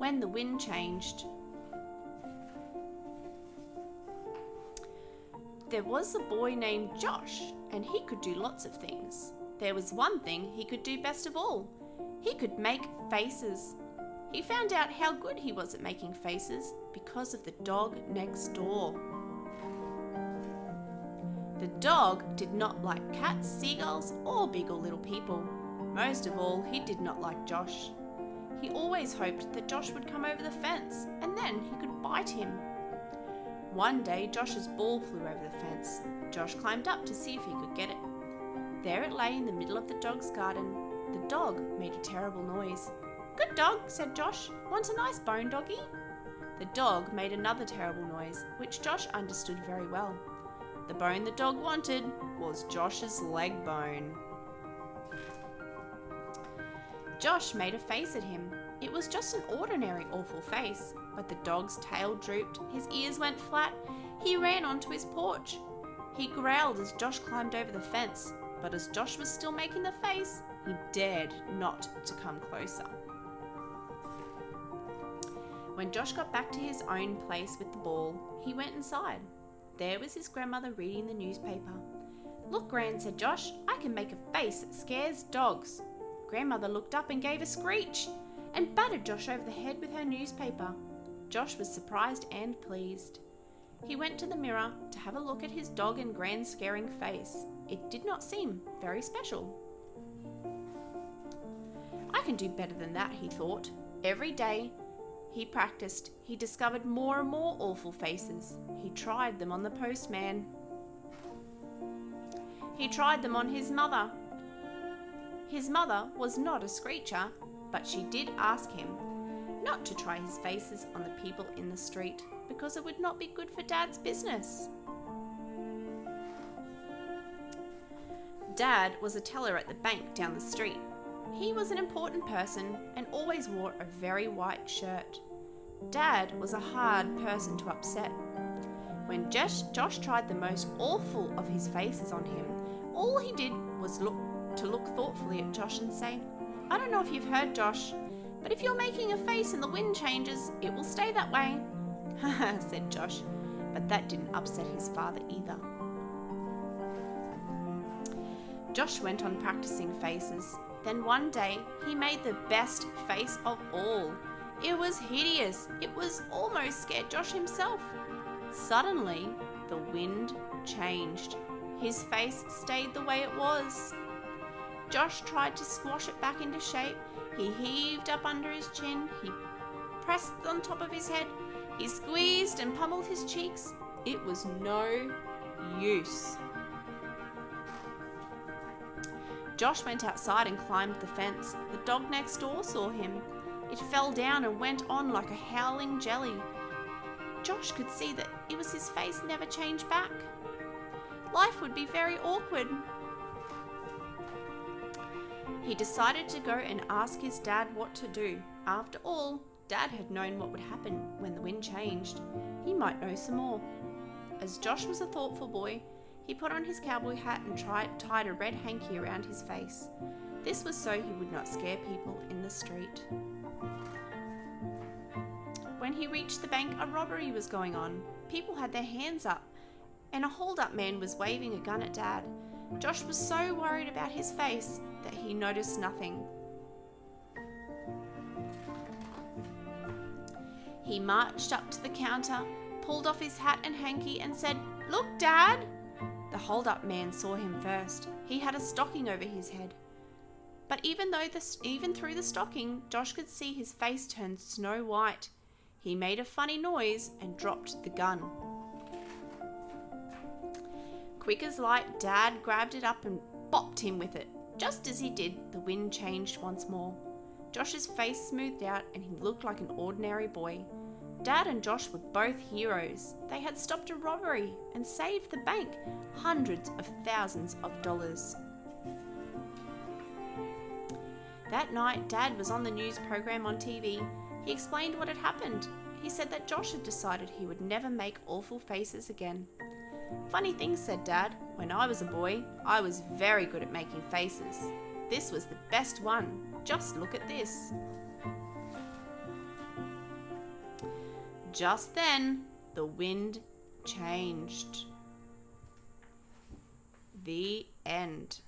when the wind changed. There was a boy named Josh, and he could do lots of things. There was one thing he could do best of all. He could make faces. He found out how good he was at making faces because of the dog next door. The dog did not like cats, seagulls, or big or little people. Most of all, he did not like Josh. He always hoped that Josh would come over the fence, and then he could bite him. One day, Josh's ball flew over the fence. Josh climbed up to see if he could get it. There it lay in the middle of the dog's garden. The dog made a terrible noise. "Good dog," said Josh. "Want a nice bone, doggy?" The dog made another terrible noise, which Josh understood very well. The bone the dog wanted was Josh's leg bone. Josh made a face at him. It was just an ordinary awful face, but the dog's tail drooped, his ears went flat, he ran onto his porch. He growled as Josh climbed over the fence, but as Josh was still making the face, he dared not to come closer. When Josh got back to his own place with the ball, he went inside. There was his grandmother reading the newspaper. "Look, Gran," said Josh, "I can make a face that scares dogs." Grandmother looked up and gave a screech and battered Josh over the head with her newspaper. Josh was surprised and pleased. He went to the mirror to have a look at his dog and Gran's scaring face. It did not seem very special. "I can do better than that," he thought. Every day he practiced. He discovered more and more awful faces. He tried them on the postman. He tried them on his mother. His mother was not a screecher, but she did ask him not to try his faces on the people in the street because it would not be good for Dad's business. Dad was a teller at the bank down the street. He was an important person and always wore a very white shirt. Dad was a hard person to upset. When Josh tried the most awful of his faces on him, all he did was look thoughtfully at Josh and say, "I don't know if you've heard, Josh, but if you're making a face and the wind changes, it will stay that way." "Haha," said Josh, but that didn't upset his father either. Josh went on practicing faces. Then one day, he made the best face of all. It was hideous. It was almost scared Josh himself. Suddenly, the wind changed. His face stayed the way it was. Josh tried to squash it back into shape. He heaved up under his chin. He pressed on top of his head. He squeezed and pummeled his cheeks. It was no use. Josh went outside and climbed the fence. The dog next door saw him. It fell down and went on like a howling jelly. Josh could see that it was his face never changed back. Life would be very awkward. He decided to go and ask his dad what to do. After all, Dad had known what would happen when the wind changed. He might know some more. As Josh was a thoughtful boy, he put on his cowboy hat and tied a red hanky around his face. This was so he would not scare people in the street. When he reached the bank, a robbery was going on. People had their hands up, and a hold-up man was waving a gun at Dad. Josh was so worried about his face that he noticed nothing. He marched up to the counter, pulled off his hat and hanky and said, "Look, Dad!" The hold-up man saw him first. He had a stocking over his head. But even through the stocking, Josh could see his face turn snow white. He made a funny noise and dropped the gun. Quick as light, Dad grabbed it up and bopped him with it. Just as he did, the wind changed once more. Josh's face smoothed out and he looked like an ordinary boy. Dad and Josh were both heroes. They had stopped a robbery and saved the bank hundreds of thousands of dollars. That night, Dad was on the news program on TV. He explained what had happened. He said that Josh had decided he would never make awful faces again. "Funny thing," said Dad. "When I was a boy, I was very good at making faces. This was the best one. Just look at this." Just then, the wind changed. The end.